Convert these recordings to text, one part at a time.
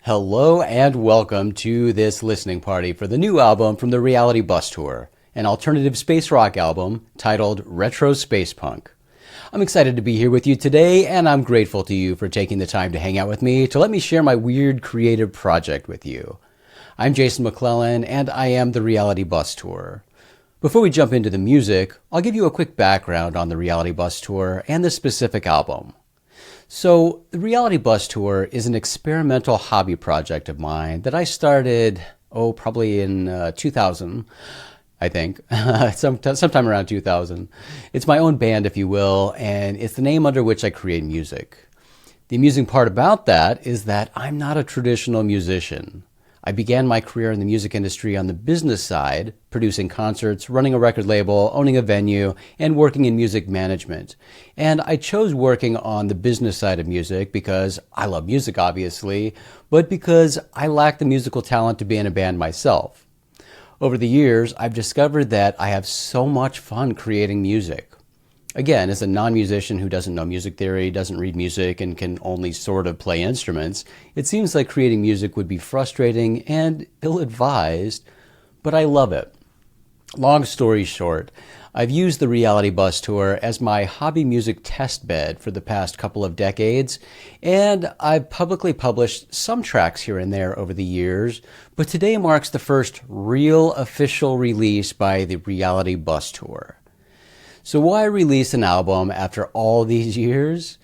Hello and welcome to this listening party for the new album from the Reality Bus Tour, an alternative space rock album titled Retro Space Punk. I'm excited to be here with you today, and I'm grateful to you for taking the time to hang out with me to let me share my weird creative project with you. I'm Jason McClellan, and I am the Reality Bus Tour. Before we jump into the music, I'll give you a quick background on the Reality Bus Tour and this specific album. So, the Reality Bus Tour is an experimental hobby project of mine that I started, probably in 2000, I think, sometime around 2000. It's my own band, if you will, and it's the name under which I create music. The amusing part about that is that I'm not a traditional musician. I began my career in the music industry on the business side, producing concerts, running a record label, owning a venue, and working in music management. And I chose working on the business side of music because I love music, obviously, but because I lack the musical talent to be in a band myself. Over the years, I've discovered that I have so much fun creating music. Again, as a non-musician who doesn't know music theory, doesn't read music, and can only sort of play instruments, it seems like creating music would be frustrating and ill-advised, but I love it. Long story short, I've used the Reality Bus Tour as my hobby music test bed for the past couple of decades, and I've publicly published some tracks here and there over the years, but today marks the first real official release by the Reality Bus Tour. So why release an album after all these years?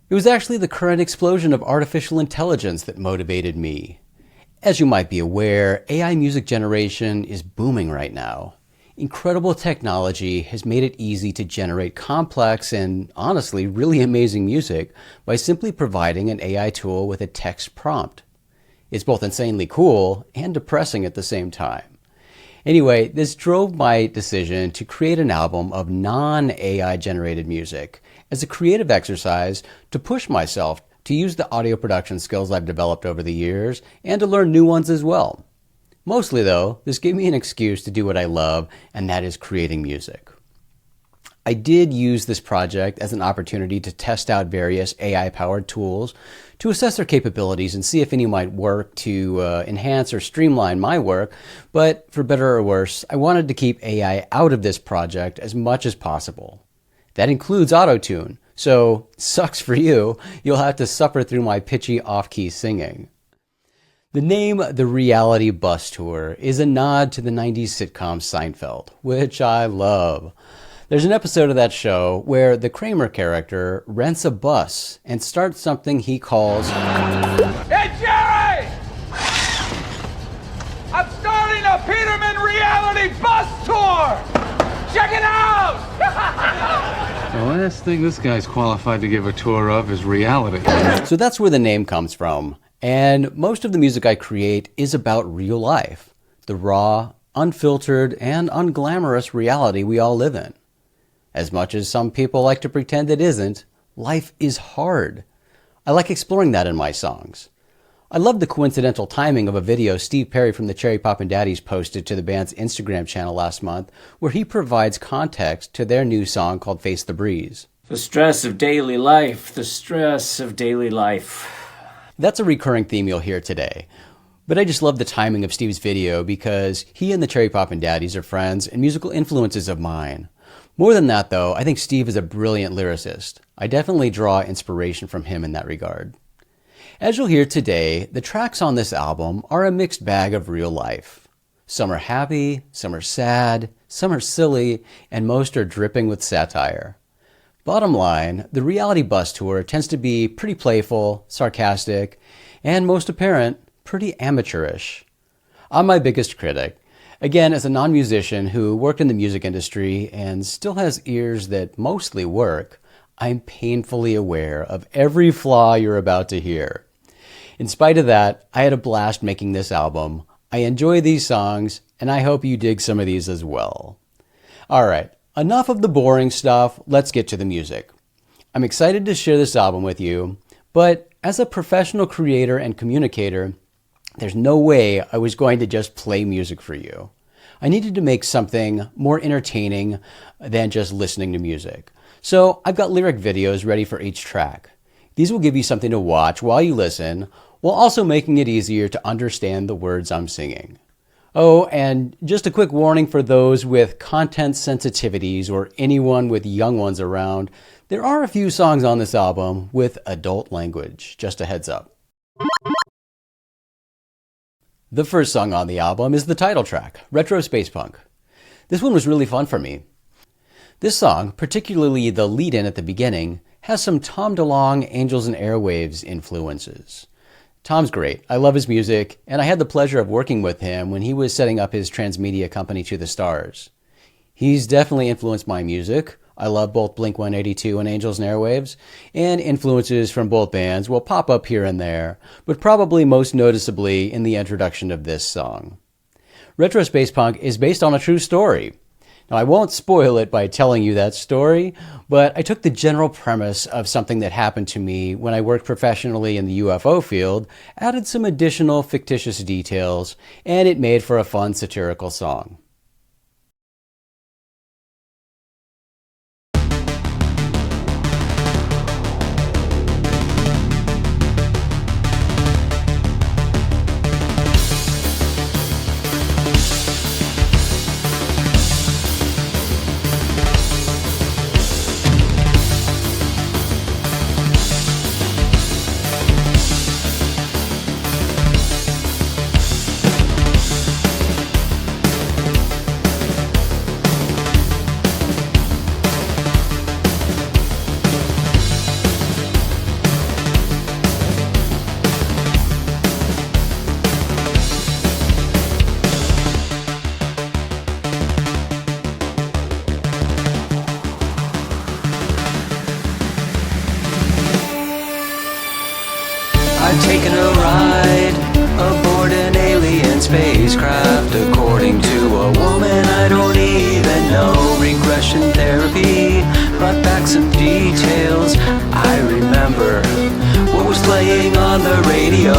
It was actually the current explosion of artificial intelligence that motivated me. As you might be aware, AI music generation is booming right now. Incredible technology has made it easy to generate complex and, honestly, really amazing music by simply providing an AI tool with a text prompt. It's both insanely cool and depressing at the same time. Anyway, this drove my decision to create an album of non-AI generated music as a creative exercise to push myself to use the audio production skills I've developed over the years and to learn new ones as well. Mostly though, this gave me an excuse to do what I love, and that is creating music. I did use this project as an opportunity to test out various AI-powered tools to assess their capabilities and see if any might work to enhance or streamline my work, but for better or worse, I wanted to keep AI out of this project as much as possible. That includes auto-tune, so sucks for you, you'll have to suffer through my pitchy off-key singing. The name The Reality Bus Tour is a nod to the 90s sitcom Seinfeld, which I love. There's an episode of that show where the Kramer character rents a bus and starts something he calls, "Hey Jerry! I'm starting a Peterman Reality Bus Tour! Check it out!" The last thing this guy's qualified to give a tour of is reality. So that's where the name comes from. And most of the music I create is about real life, the raw, unfiltered, and unglamorous reality we all live in. As much as some people like to pretend it isn't, life is hard. I like exploring that in my songs. I love the coincidental timing of a video Steve Perry from the Cherry Poppin' Daddies posted to the band's Instagram channel last month, where he provides context to their new song called Face the Breeze. The stress of daily life, the stress of daily life. That's a recurring theme you'll hear today. But I just love the timing of Steve's video because he and the Cherry Poppin' Daddies are friends and musical influences of mine. More than that, though, I think Steve is a brilliant lyricist. I definitely draw inspiration from him in that regard. As you'll hear today, the tracks on this album are a mixed bag of real life. Some are happy, some are sad, some are silly, and most are dripping with satire. Bottom line, the Reality Bus Tour tends to be pretty playful, sarcastic, and most apparent, pretty amateurish. I'm my biggest critic. Again, as a non-musician who worked in the music industry and still has ears that mostly work, I'm painfully aware of every flaw you're about to hear. In spite of that, I had a blast making this album. I enjoy these songs, and I hope you dig some of these as well. Alright, enough of the boring stuff, let's get to the music. I'm excited to share this album with you, but as a professional creator and communicator, there's no way I was going to just play music for you. I needed to make something more entertaining than just listening to music. So I've got lyric videos ready for each track. These will give you something to watch while you listen, while also making it easier to understand the words I'm singing. Oh, and just a quick warning for those with content sensitivities or anyone with young ones around, there are a few songs on this album with adult language, just a heads up. The first song on the album is the title track, Retro Space Punk. This one was really fun for me. This song, particularly the lead-in at the beginning, has some Tom DeLonge Angels and Airwaves influences. Tom's great. I love his music, and I had the pleasure of working with him when he was setting up his transmedia company To The Stars. He's definitely influenced my music. I love both Blink-182 and Angels and Airwaves, and influences from both bands will pop up here and there, but probably most noticeably in the introduction of this song. Retro Space Punk is based on a true story. Now, I won't spoil it by telling you that story, but I took the general premise of something that happened to me when I worked professionally in the UFO field, added some additional fictitious details, and it made for a fun satirical song. I've taken a ride aboard an alien spacecraft. According to a woman I don't even know. Regression therapy brought back some details. I remember what was playing on the radio.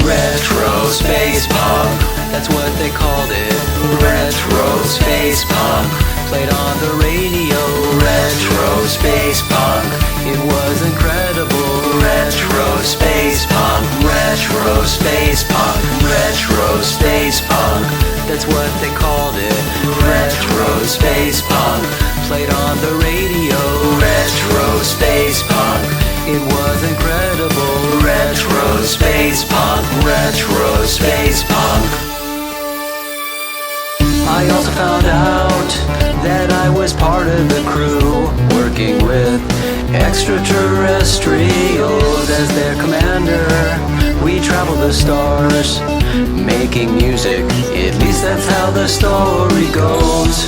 Retro space punk, that's what they called it. Retro space punk, played on the radio. Retro space punk, it was incredible. Retro space punk, retro space punk, retro space punk, that's what they called it. Retro space punk, played on the radio. Retro space punk, it was incredible. Retro space punk, retro space punk. I also found out that I was part of the crew, working with extraterrestrials as their commander. We traveled the stars, making music, at least that's how the story goes.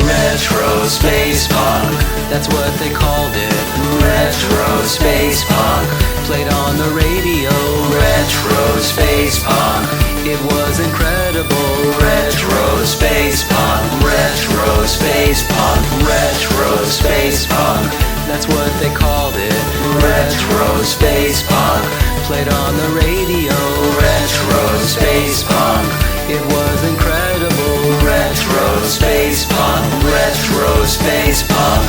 Retro space punk, that's what they called it. Retro space punk, played on the radio. Retro space punk, it was incredible. Retro space punk, retro space punk, retro space punk, that's what they called it. Retro space punk, played on the radio. Retro space punk, it was incredible. Retro space punk, retro space punk.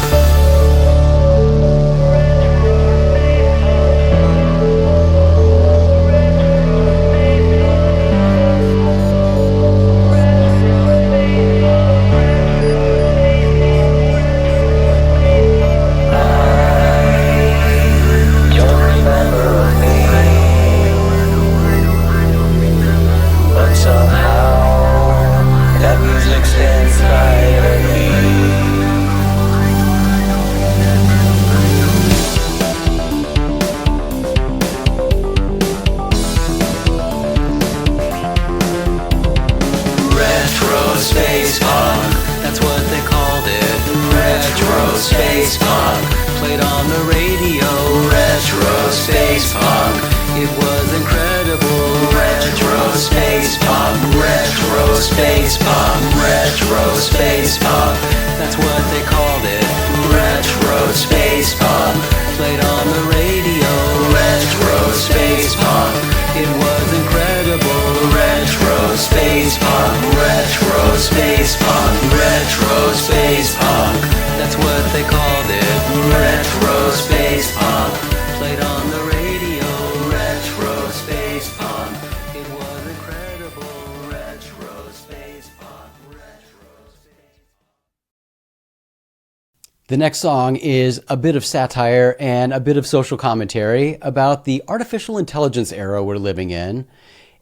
The next song is a bit of satire and a bit of social commentary about the artificial intelligence era we're living in.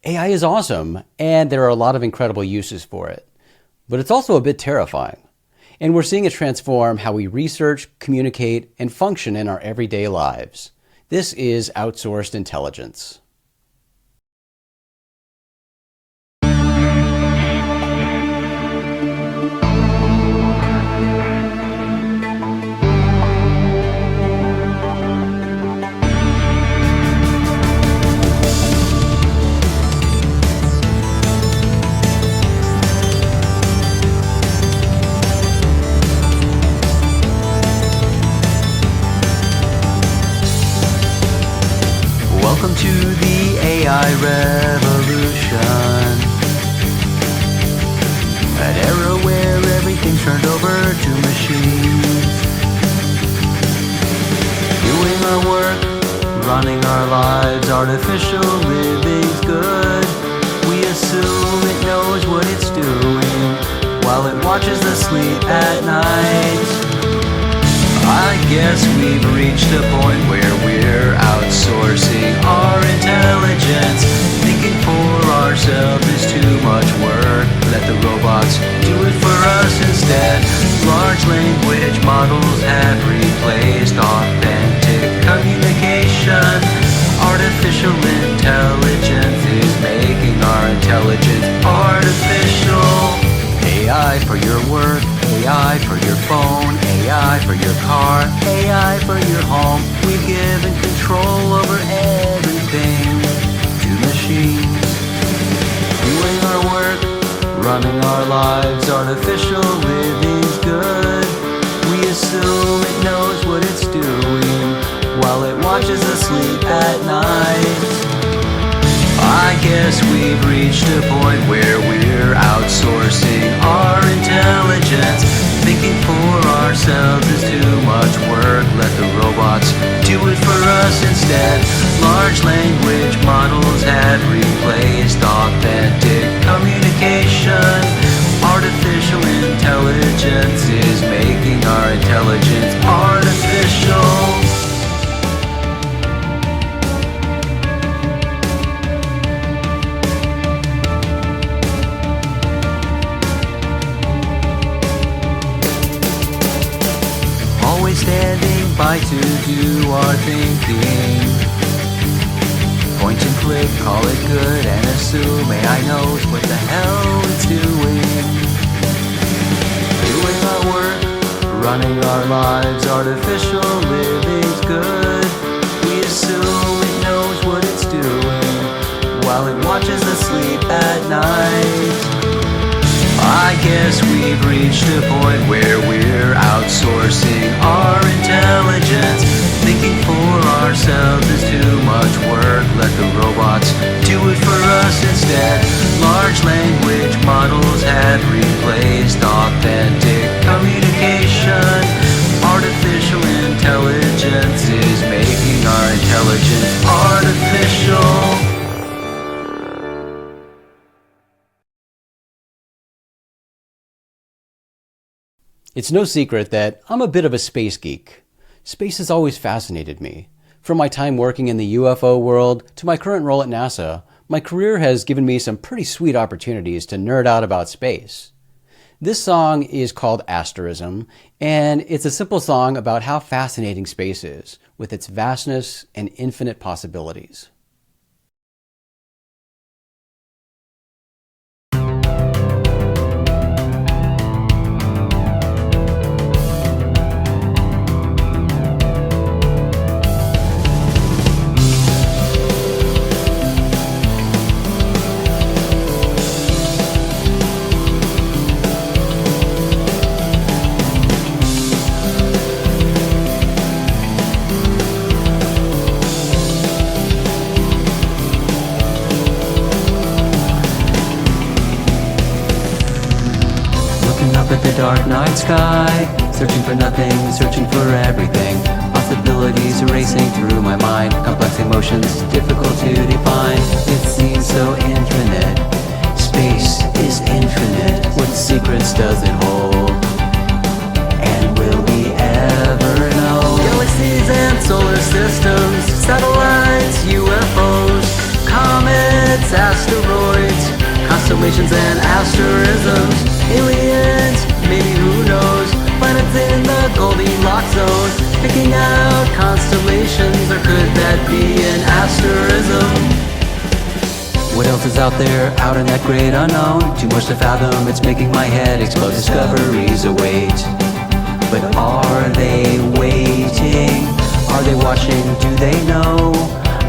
AI is awesome, and there are a lot of incredible uses for it. But it's also a bit terrifying. And we're seeing it transform how we research, communicate, and function in our everyday lives. This is outsourced intelligence. Welcome to the AI revolution, an era where everything's turned over to machines. Doing our work, running our lives, artificial living's good. We assume it knows what it's doing while it watches us sleep at night. I guess we've reached a point where we're outsourcing our intelligence. Thinking for ourselves is too much work. Let the robots do it for us instead. Large language models have replaced authentic communication. Artificial intelligence is making our intelligence artificial. AI for your work, AI for your phone, AI for your car, AI for your home. We've given control over everything to machines. Doing our work, running our lives, artificial living's good. We assume it knows what it's doing while it watches us sleep at night. I guess we've reached a point where we're outsourcing our intelligence. Thinking for ourselves is too much work. Let the robots do it for us instead. Large language models have replaced authentic communication. Artificial intelligence is making our intelligence artificial. Standing by to do our thinking. Point and click, call it good, and assume AI knows what the hell it's doing. Doing our work, running our lives, artificial living's good. We assume it knows what it's doing while it watches us sleep at night. I guess we've reached a point where we're outsourcing our intelligence. Thinking for ourselves is too much work. Let the robots do it for us instead. Large language models have replaced authentic communication. Artificial intelligence is making our intelligence artificial. It's no secret that I'm a bit of a space geek. Space has always fascinated me. From my time working in the UFO world to my current role at NASA, my career has given me some pretty sweet opportunities to nerd out about space. This song is called Asterism, and it's a simple song about how fascinating space is, with its vastness and infinite possibilities. At the dark night sky, searching for nothing, searching for everything. Possibilities racing through my mind, complex emotions difficult to define. It seems so infinite, space is infinite. What secrets does it hold? And will we ever Galaxies and solar systems, satellites, UFOs, comets, asteroids, constellations and asterisms, aliens, maybe who knows, planets in the Goldilocks zone, picking out constellations, or could that be an asterism? What else is out there, out in that great unknown? Too much to fathom, it's making my head explode. Discoveries await, but are they waiting? Are they watching? Do they know?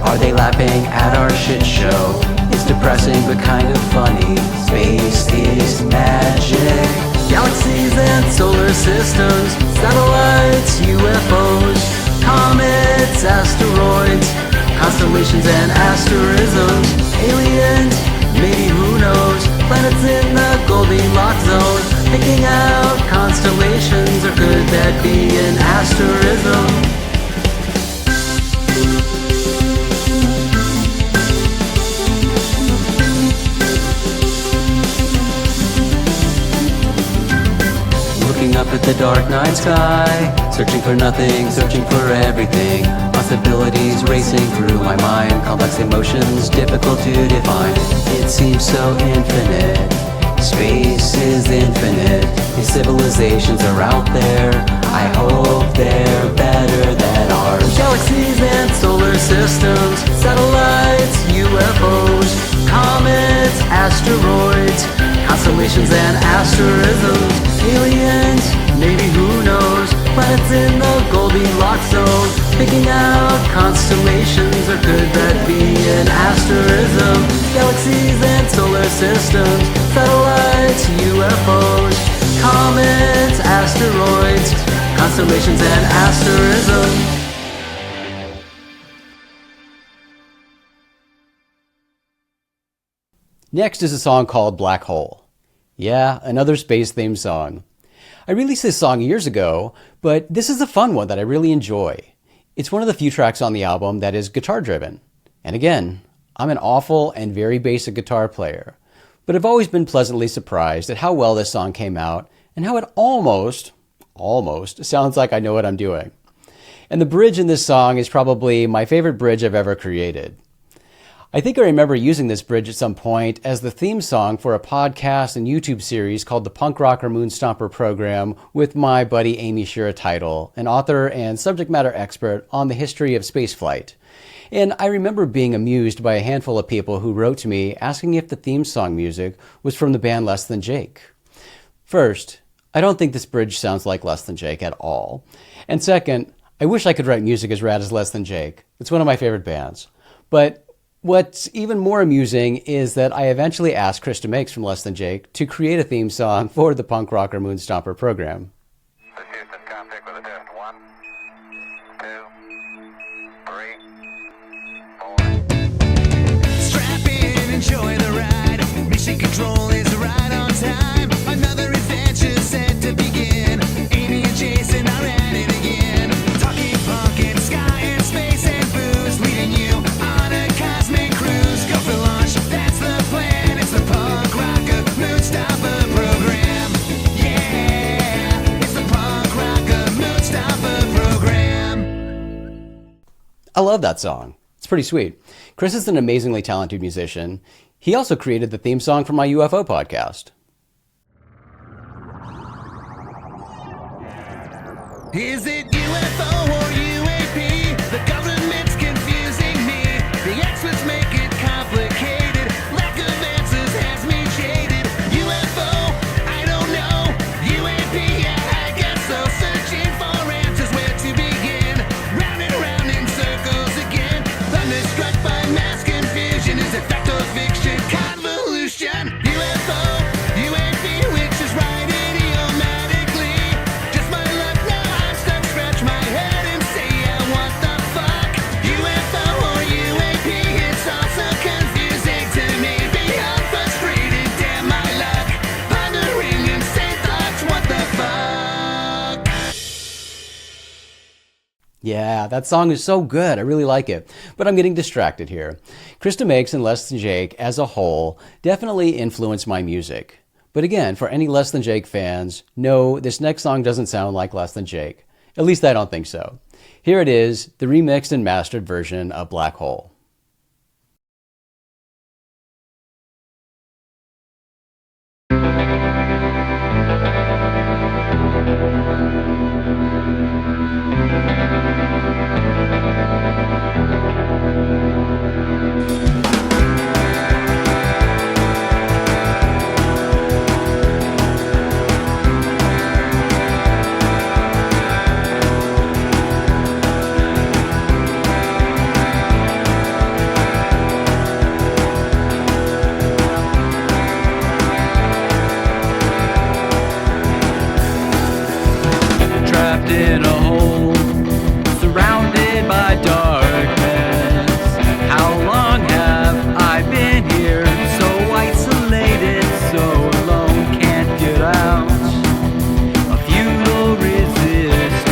Are they laughing at our shit show? It's depressing but kind of funny. Space is magic. Galaxies and solar systems, satellites, UFOs, comets, asteroids, constellations and asterisms, aliens, maybe who knows, planets in the Goldilocks zone, picking out constellations, or could that be an asterism? Looking up at the dark night sky, searching for nothing, searching for everything. Possibilities racing through my mind, complex emotions difficult to define. It seems so infinite, space is infinite. These civilizations are out there, I hope they're better than ours. Galaxies and solar systems, satellites, UFOs, comets, asteroids, constellations and asterisms, aliens, maybe who knows, planets in the Goldilocks zone, picking out constellations, or could that be an asterism? Galaxies and solar systems, satellites, UFOs, comets, asteroids, constellations and asterisms. Next is a song called Black Hole. Yeah, another space-themed song. I released this song years ago, but this is a fun one that I really enjoy. It's one of the few tracks on the album that is guitar-driven. And again, I'm an awful and very basic guitar player, but I've always been pleasantly surprised at how well this song came out and how it almost sounds like I know what I'm doing. And the bridge in this song is probably my favorite bridge I've ever created. I think I remember using this bridge at some point as the theme song for a podcast and YouTube series called the Punk Rocker Moonstomper Program with my buddy Amy Shira Title, an author and subject matter expert on the history of spaceflight. And I remember being amused by a handful of people who wrote to me asking if the theme song music was from the band Less Than Jake. First, I don't think this bridge sounds like Less Than Jake at all. And second, I wish I could write music as rad as Less Than Jake. It's one of my favorite bands. But what's even more amusing is that I eventually asked Krista Makes from Less Than Jake to create a theme song for the Punk Rocker Moonstomper program. This Houston, contact with a test. 1, 2, 3, 4. Strap in, enjoy the ride. Mission control is right on time. Another adventure set to begin. Amy and Jason are at it again. Talking punk and sky and space and booze, leading you on a cosmic cruise. Go for launch, that's the plan. It's the Punk Rocker Moonstopper program. Yeah, it's the Punk Rocker Moonstopper program. I love that song. It's pretty sweet. Chris is an amazingly talented musician. He also created the theme song for my UFO podcast. Is it UFO or UAP? The government's confusing me. The experts make it complicated. Lack of answers has me jaded. UFO, I don't know. UAP, yeah, I guess so. Searching for answers, where to begin. Round and round in circles again. Thunderstruck by mass confusion. Is it fact or fiction? Convolution. UFO, UAP, which is right idiomatically. Just my luck now, I'm stuck. Scratch my head and say, yeah, what the fuck? UFO or UAP, it's all so confusing to me. Beyond frustrated, damn my luck. Pondering insane thoughts, what the fuck? Yeah, that song is so good. I really like it. But I'm getting distracted here. Krista Makes and Less Than Jake as a whole definitely influenced my music. But again, for any Less Than Jake fans, no, this next song doesn't sound like Less Than Jake. At least I don't think so. Here it is, the remixed and mastered version of Black Hole. Trapped in a hole, surrounded by darkness. How long have I been here? So isolated, so alone, can't get out. A futile resistance,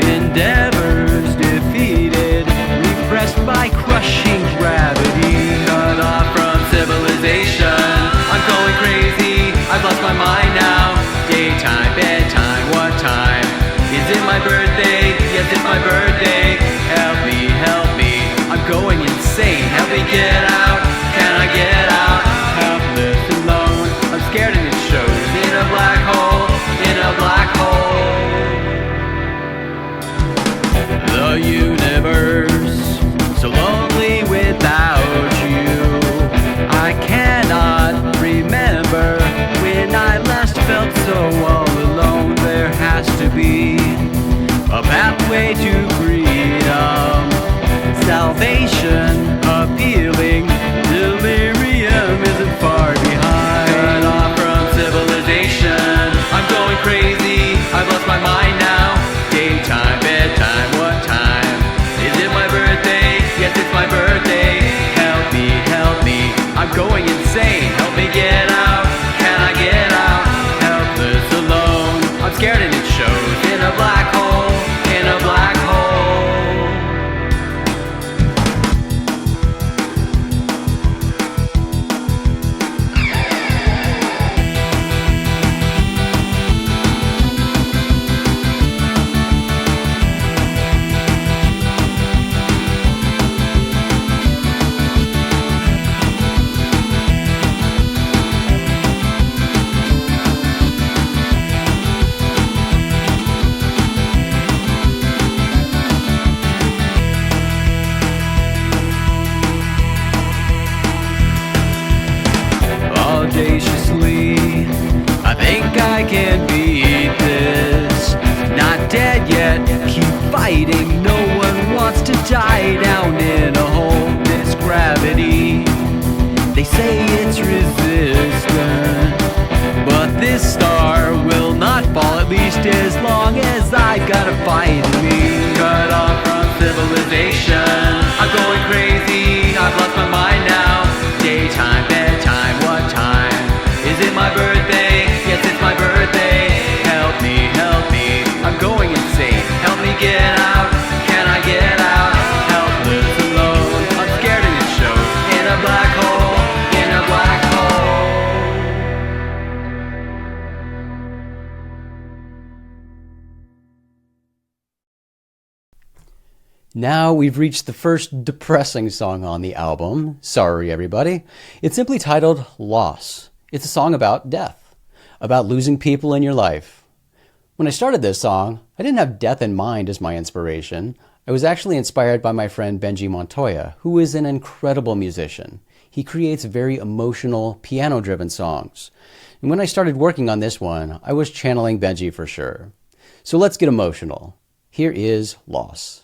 endeavors defeated, repressed by crushing gravity. Cut off from civilization, I'm going crazy, I've lost my mind now. Daytime, bedtime, what time? Is it my birthday? Yes, it's my birthday. Help me, I'm going insane. Help me get out, can I get out? Helpless, alone, I'm scared and it shows. In a black hole, in a black hole. The universe, so lonely without you. I cannot remember when I last felt so all alone. There has to be a pathway to freedom, salvation appealing. Delirium isn't far behind. Cut off from civilization, I'm going crazy, I've lost my mind now. Daytime, bedtime, what time? Is it my birthday? Yes, it's my birthday. Help me, I'm going insane. Help me get out, can I get out? Helpless, alone, I'm scared and it shows. In a black hole, in a black hole. Audaciously, I think I can beat this. Not dead yet, keep fighting. No one wants to die down in a hole. This gravity, they say it's resistant, but this star will not fall, at least as long as I've got a fight in me. Cut off from civilization, I'm going crazy, I've lost my mind now. Daytime, bedtime, what time? Is it my birthday? Yes, it's my birthday. Help me, I'm going insane. Help me get out, can I get out? Helpless, alone, I'm scared and it shows. In a black hole, in a black hole. Now we've reached the first depressing song on the album. Sorry, everybody. It's simply titled Loss. It's a song about death, about losing people in your life. When I started this song, I didn't have death in mind as my inspiration. I was actually inspired by my friend Benji Montoya, who is an incredible musician. He creates very emotional, piano-driven songs. And when I started working on this one, I was channeling Benji for sure. So let's get emotional. Here is Loss.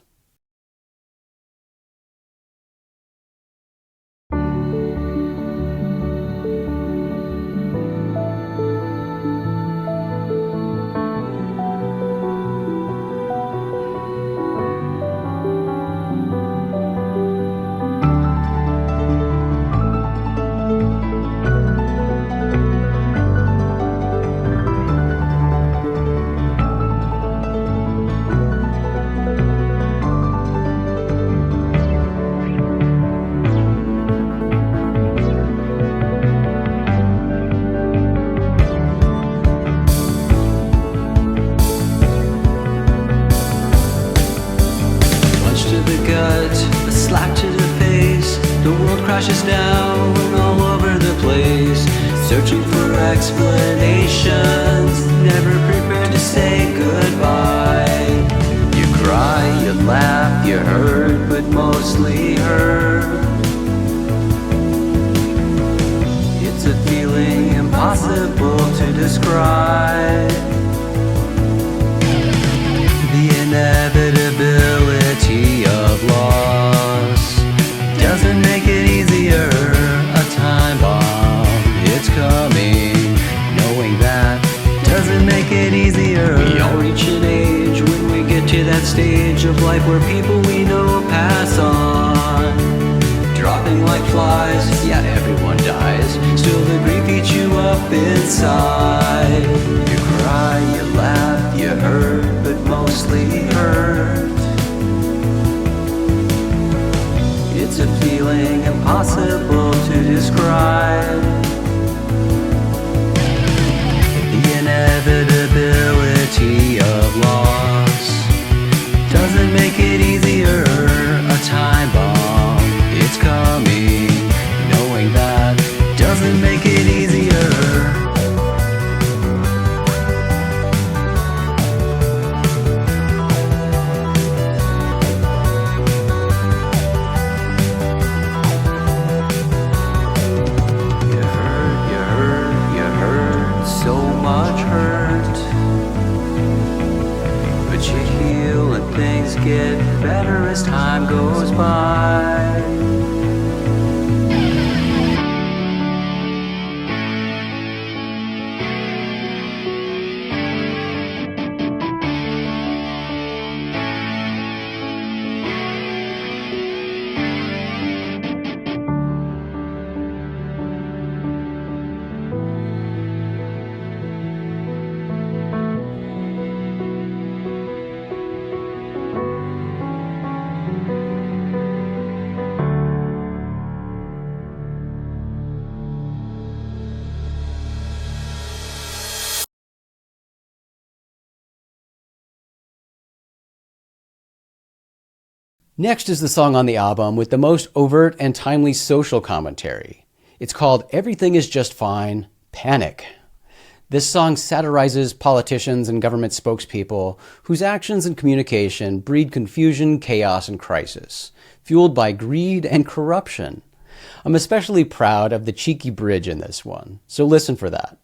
The world crashes down all over the place, searching for explanations, never prepared to say goodbye. You cry, you laugh, you hurt, but mostly hurt. It's a feeling impossible to describe. The inevitability of loss doesn't make it easier. A time bomb, it's coming. Knowing that doesn't make it easier. We all reach an age when we get to that stage of life where people we know pass on, dropping like flies. Yeah, everyone dies. Still the grief eats you up inside. You cry, you laugh, you hurt, but mostly hurt. It's a feeling impossible to describe. The inevitability of loss doesn't make it easier. A time bomb, it's coming. Knowing that doesn't make it easier. So much hurt, but you heal and things get better as time goes by. Next is the song on the album with the most overt and timely social commentary. It's called Everything Is Just Fine, Panic. This song satirizes politicians and government spokespeople whose actions and communication breed confusion, chaos, and crisis, fueled by greed and corruption. I'm especially proud of the cheeky bridge in this one, so listen for that.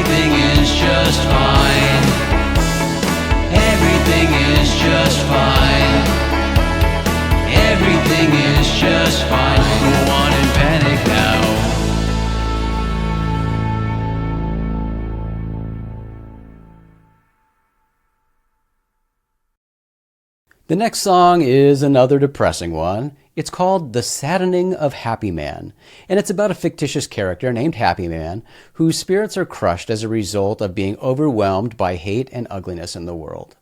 everything is just fine. Everything is just fine. Everything is just fine. Go on and panic now. The next song is another depressing one. It's called The Saddening of Happy Man, and it's about a fictitious character named Happy Man whose spirits are crushed as a result of being overwhelmed by hate and ugliness in the world.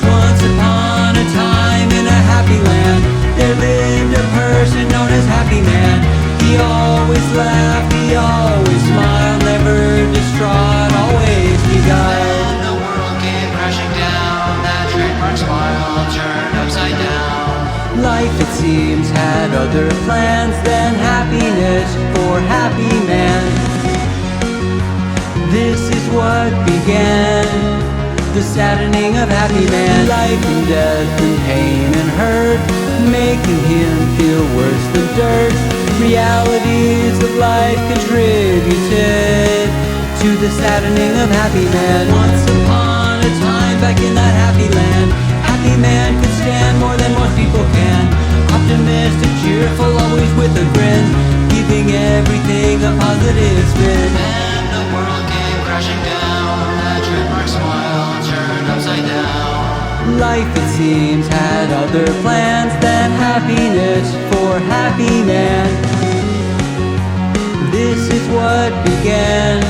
Once upon a time in a happy land, there lived a person known as Happy Man. He always laughed, he always smiled, never distraught, always beguiled. And the world came crashing down, that trademark smile turned upside down. Life, it seems, had other plans than happiness for Happy Man. This is what began the saddening of Happy Man. Life and death and pain and hurt, making him feel worse than dirt. Realities of life contributed to the saddening of Happy Man. Once upon a time, back in that happy land, Happy Man could stand more than most people can. Optimistic, cheerful, always with a grin, giving everything a positive spin. And the world came crashing down, that trademark smile turned upside down. Life, it seems, had other plans than happiness for Happy Man. This is what began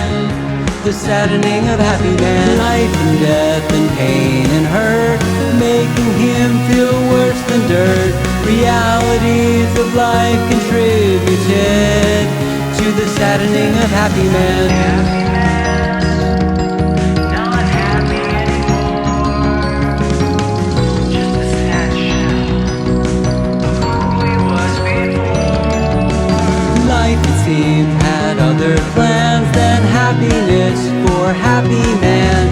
the saddening of Happy Man. Life and death and pain and hurt, making him feel worse than dirt. Realities of life contributed to the saddening of Happy Man. Had other plans than happiness for Happy Man.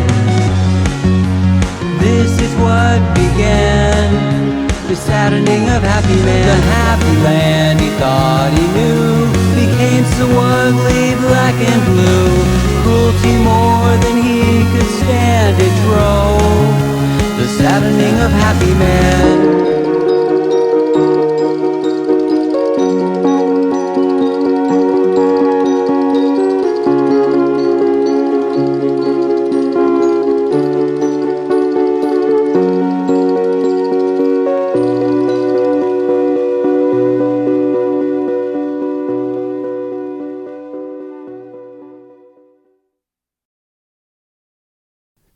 This is what began the saddening of Happy Man. The happy land he thought he knew became so ugly, black and blue. Cruelty more than he could stand, it drove the saddening of Happy Man.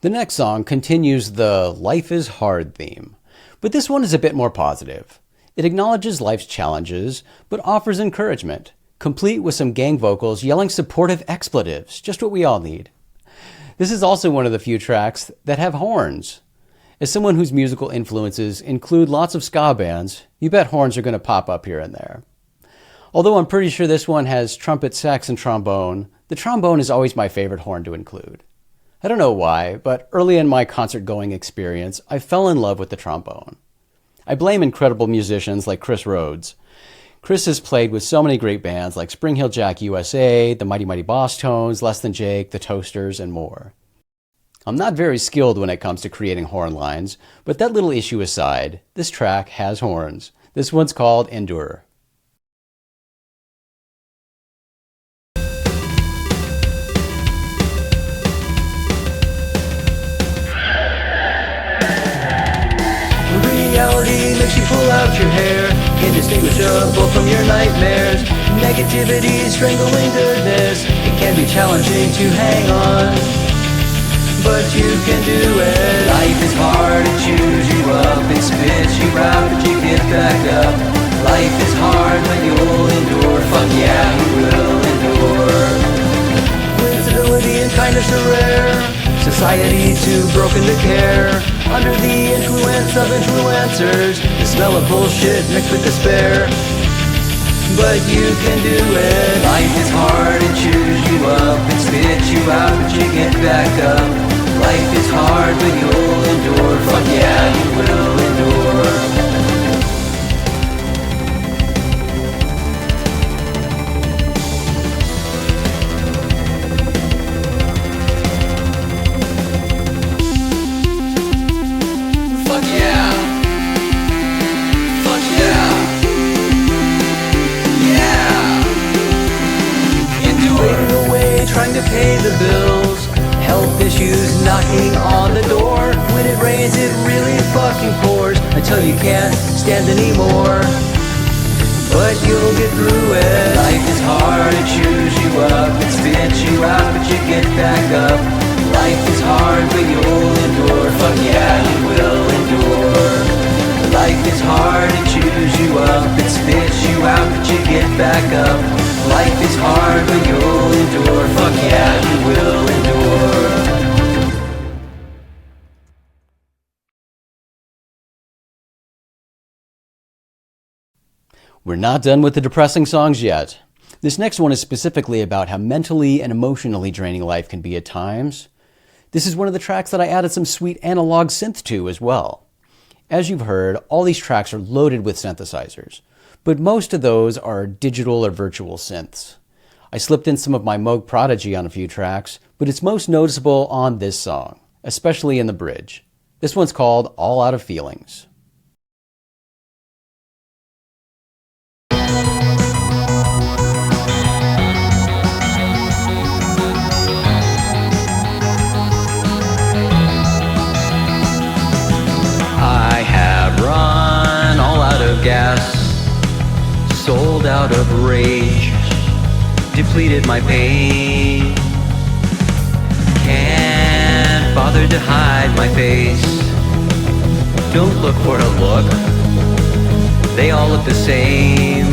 The next song continues the Life is Hard theme, but this one is a bit more positive. It acknowledges life's challenges, but offers encouragement, complete with some gang vocals yelling supportive expletives, just what we all need. This is also one of the few tracks that have horns. As someone whose musical influences include lots of ska bands, you bet horns are going to pop up here and there. Although I'm pretty sure this one has trumpet, sax, and trombone, the trombone is always my favorite horn to include. I don't know why, but early in my concert-going experience, I fell in love with the trombone. I blame incredible musicians like Chris Rhodes. Chris has played with so many great bands like Spring Heel Jack USA, the Mighty Mighty Boss Tones, Less Than Jake, the Toasters, and more. I'm not very skilled when it comes to creating horn lines, but that little issue aside, this track has horns. This one's called Endure. Reality makes you pull out your hair, indistinguishable from your nightmares. Negativity strangling goodness, it can be challenging to hang on, but you can do it. Life is hard, it chews you up, it spits you out, but you get back up. Life is hard, but you'll endure. Fuck yeah, you will endure. When civility and kindness are rare, society society too broken to care. Under the influence of influencers, the smell of bullshit mixed with despair. But you can do it. Life is hard, it chews you up, it spits you out, but you get back up. Life is hard, but you'll endure. Fuck yeah, you will endure. Trying to pay the bills, health issues knocking on the door. When it rains it really fucking pours until you can't stand anymore. But you'll get through it. Life is hard, it chews you up, it spits you out, but you get back up. Life is hard, but you'll endure. Fuck yeah, you will endure. Life is hard, it chews you up, it spits you out, but you get back up. Life is hard, but you'll endure. Fuck yeah, you will endure. We're not done with the depressing songs yet. This next one is specifically about how mentally and emotionally draining life can be at times. This is one of the tracks that I added some sweet analog synth to as well. As you've heard, all these tracks are loaded with synthesizers, but most of those are digital or virtual synths. I slipped in some of my Moog Prodigy on a few tracks, but it's most noticeable on this song, especially in the bridge. This one's called All Out of Feelings. I have run all out of gas, sold out of rage, depleted my pain. Can't bother to hide my face. Don't look for a look, they all look the same.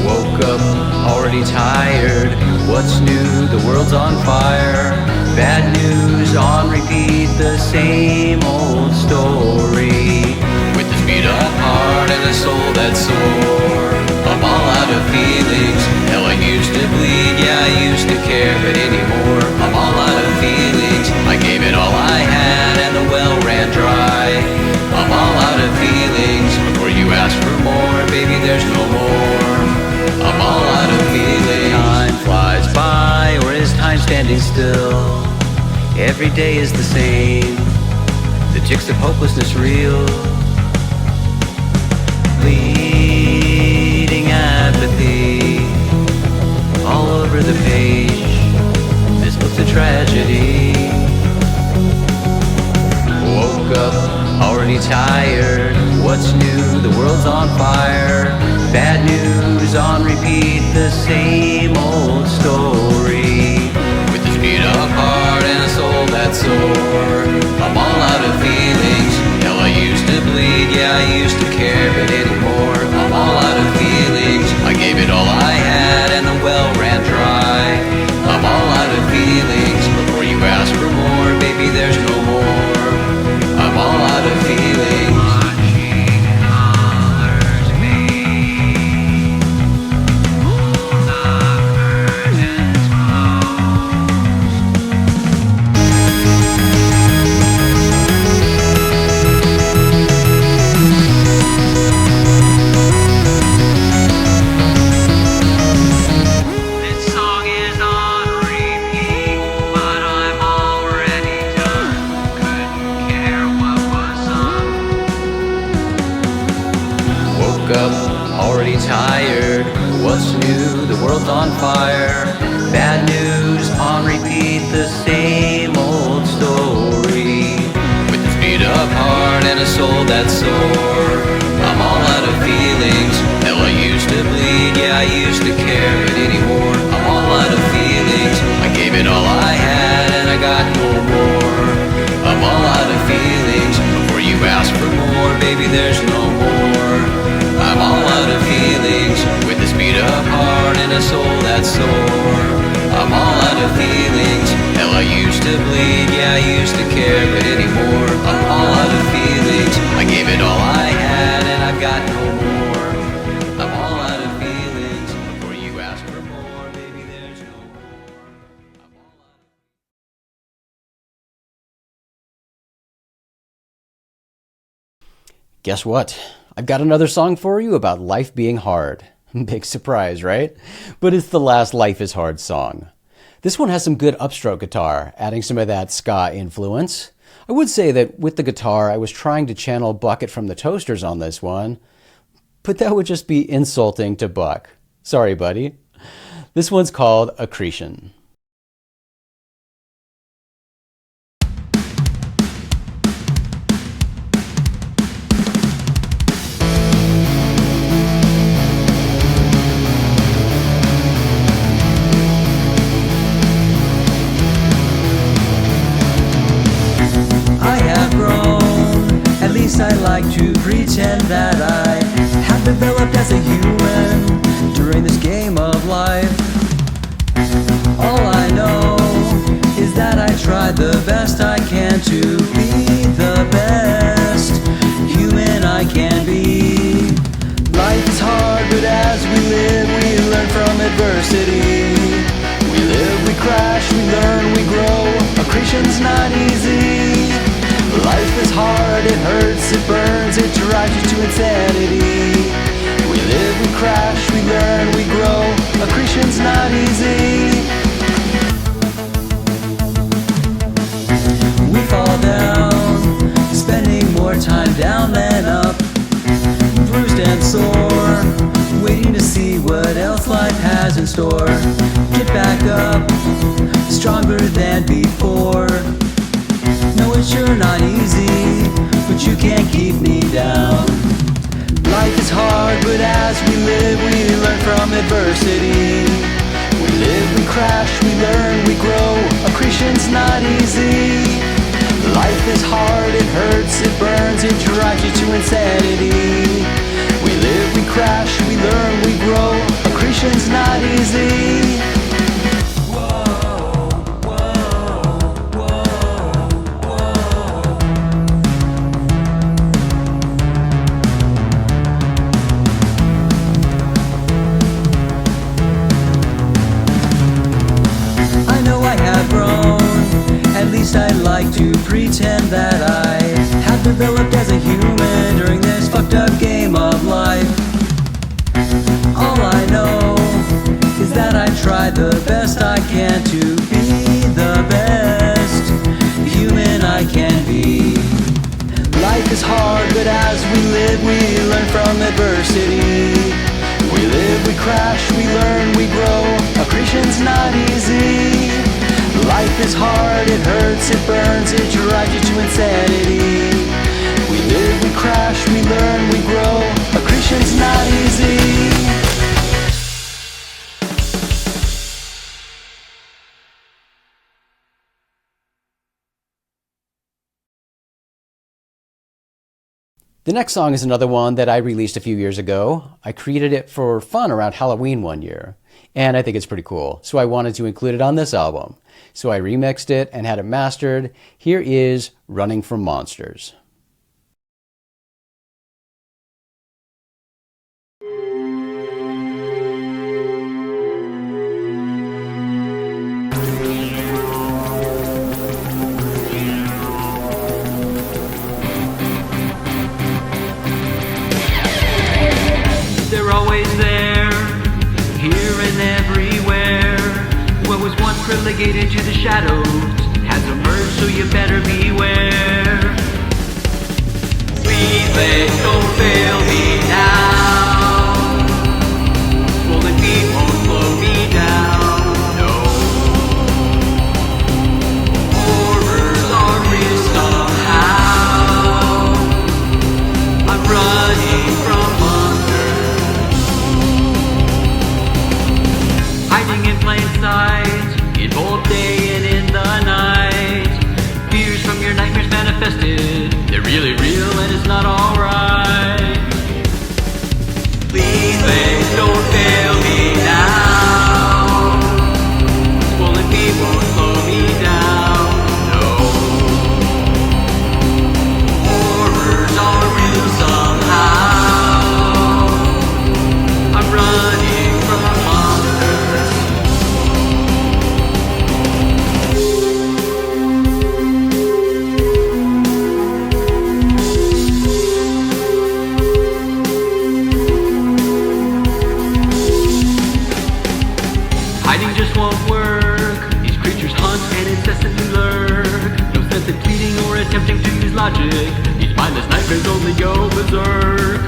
Woke up already tired. What's new? The world's on fire. Bad news on repeat, the same old story. With this beat up heart and a soul that's sore, I'm all out of feelings. Hell, I used to bleed, yeah, I used to care, but anymore I'm all out of feelings. I gave it all I had and the well ran dry. I'm all out of feelings. Before you ask for more, baby, there's no more. I'm all out of feelings. Time flies by, or is time standing still? Every day is the same. The jigs of hopelessness reel. Bleeding apathy all over the page. This book's a tragedy. Woke up already tired. What's new? The world's on fire. Bad news on repeat, the same old story. With this beat up heart and a soul that's sore, I'm all out of feelings. Hell, I used to bleed, yeah, I used to care, but anymore I'm all out of feelings. I gave it all I had and the well ran dry. I'm all out of feelings. Before you ask for more, baby, there's no more. I'm all out of feelings. Tired, what's new? The world's on fire. Bad news on repeat, the same old story. With this beat up heart and a soul that's sore, I'm all out of feelings. Hell, I used to bleed, yeah, I used to care, but anymore I'm all out of feelings. I gave it all I had and I got no more. I'm all out of feelings. Before you ask for more, baby, there's no more. I'm all out of feelings. With this beat up heart and a soul that's sore, I'm all out of feelings. Hell, I used to bleed, yeah, I used to care, but anymore, I'm all out of feelings. I gave it all I had, and I've got no more. I'm all out of feelings. Before you ask for more, baby, there's no more. I'm all out of... Guess what? I've got another song for you about life being hard. Big surprise, right? But it's the last Life is Hard song. This one has some good upstroke guitar, adding some of that ska influence. I would say that with the guitar, I was trying to channel Bucket from the Toasters on this one, but that would just be insulting to Buck. Sorry, buddy. This one's called Accretion. I like to pretend that I have developed as a human during this game of life. All I know is that I tried the best I can to be the best human I can be. Life is hard, but as we live, we learn from adversity. We live, we crash, we learn, we grow. Accretion's not easy. Life is hard, it hurts, it burns, it drives you to insanity. We live, we crash, we learn, we grow. Accretion's not easy. We fall down, spending more time down than up. Bruised and sore, waiting to see what else life has in store. Get back up, stronger than before. No, it's sure not easy, but you can't keep me down. Life is hard, but as we live, we learn from adversity. We live, we crash, we learn, we grow. Accretion's not easy. Life is hard, it hurts, it burns, it drives you to insanity. We live, we crash, we learn, we grow. Accretion's not easy. I'd like to pretend that I have developed as a human during this fucked up game of life. All I know is that I tried the best I can to be the best human I can be. Life is hard, but as we live, we learn from adversity. We live, we crash, we learn, we grow. Accretion's not easy. Life is hard, it hurts, it burns, it drives you to insanity. We live, we crash, we learn, we grow. Accretion's not easy. The next song is another one that I released a few years ago. I created it for fun around Halloween one year, and I think it's pretty cool, so I wanted to include it on this album. So I remixed it and had it mastered. Here is Running from Monsters. They're always there, here and everywhere. What was once relegated to the shadows has emerged, so you better beware. Please don't fail me now. Rolling feet won't slow me down. No. Horrors are real somehow. I'm running from monsters, hiding in plain sight, in both day and in the night. Fears from your logic. These mindless nightmares only go berserk.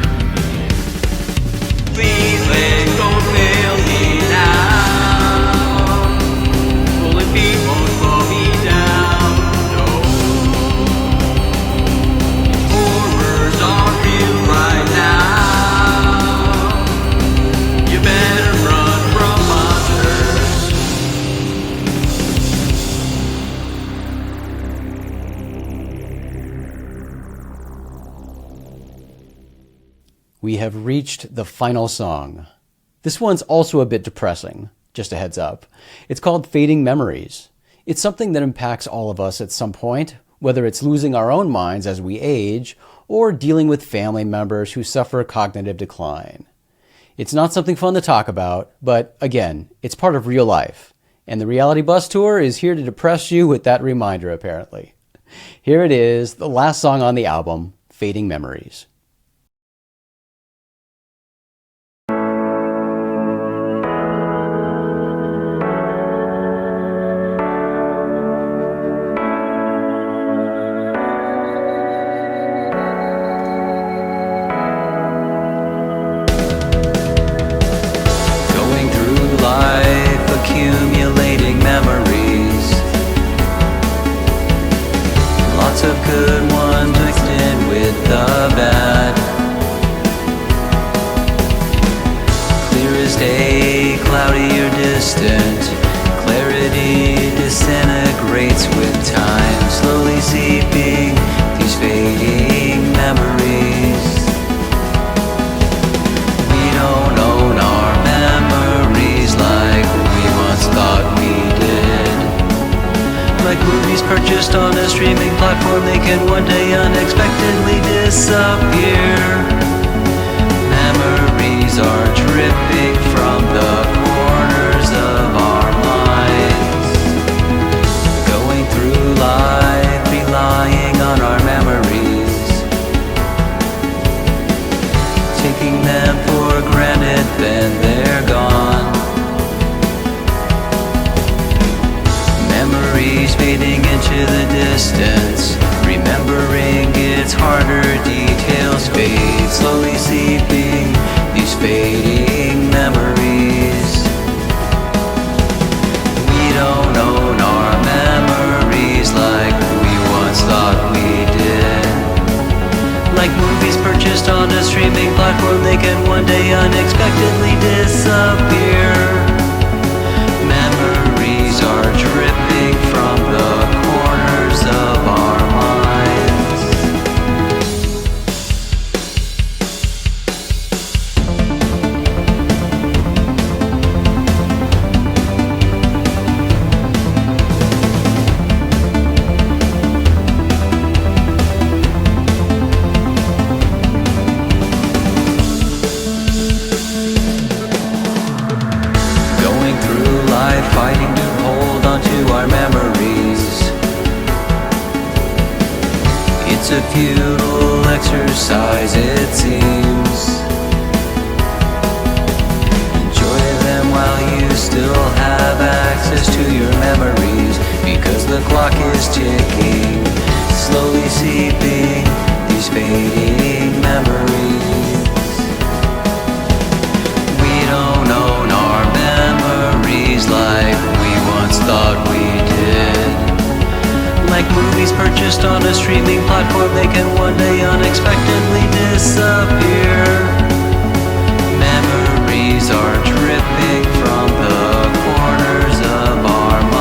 Please don't fail me now. Pulling feet won't slow me down. No. Horrors are real right now. You better run from monsters. We have reached the final song. This one's also a bit depressing, just a heads up. It's called Fading Memories. It's something that impacts all of us at some point, whether it's losing our own minds as we age or dealing with family members who suffer cognitive decline. It's not something fun to talk about, but again, it's part of real life. And the Reality Bus Tour is here to depress you with that reminder, apparently. Here it is, the last song on the album, Fading Memories. Accumulating memories, lots of good ones mixed in with the bad. Clear as day, cloudy or distant, clarity disintegrates with time, slowly seeping these fading memories. We don't own our memories like we once thought we did. Like movies purchased on a streaming platform, they can one day unexpectedly disappear. Memories are dripping from the corners of our minds. Going through life, relying on our memories, taking them for granted, then they're gone. Memories fading into the distance, remembering gets harder, details fade, slowly seeping these fading memories. We don't own our memories like we once thought we did. Like movies purchased on a streaming platform, they can one day unexpectedly disappear. Memories are dripping from the corners of our minds. Going through life, fighting to hold on to our memories. It's a futile exercise, it seems. Enjoy them while you still have access to your memories, because the clock is ticking, slowly seeping these fading memories. We don't own our memories like we once thought we did. Like movies purchased on a streaming platform, they can one day unexpectedly disappear. Memories are dripping from the corners of our minds.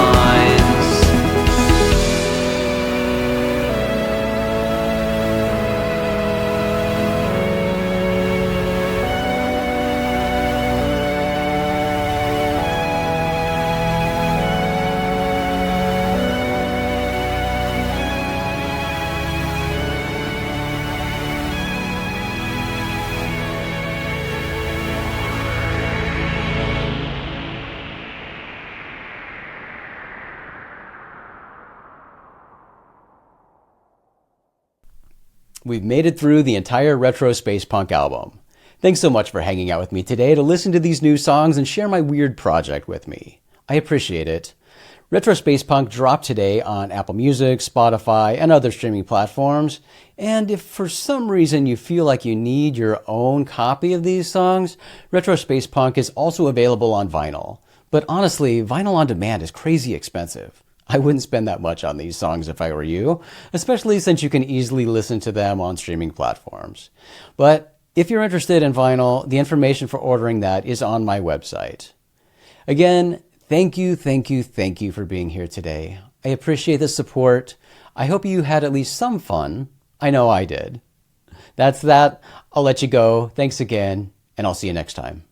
We've made it through the entire Retro Space Punk album. Thanks so much for hanging out with me today to listen to these new songs and share my weird project with me. I appreciate it. Retro Space Punk dropped today on Apple Music, Spotify, and other streaming platforms. And if for some reason you feel like you need your own copy of these songs, Retro Space Punk is also available on vinyl. But honestly, vinyl on demand is crazy expensive. I wouldn't spend that much on these songs if I were you, especially since you can easily listen to them on streaming platforms. But if you're interested in vinyl, the information for ordering that is on my website. Again, thank you for being here today. I appreciate the support. I hope you had at least some fun. I know I did. That's that. I'll let you go. Thanks again, and I'll see you next time.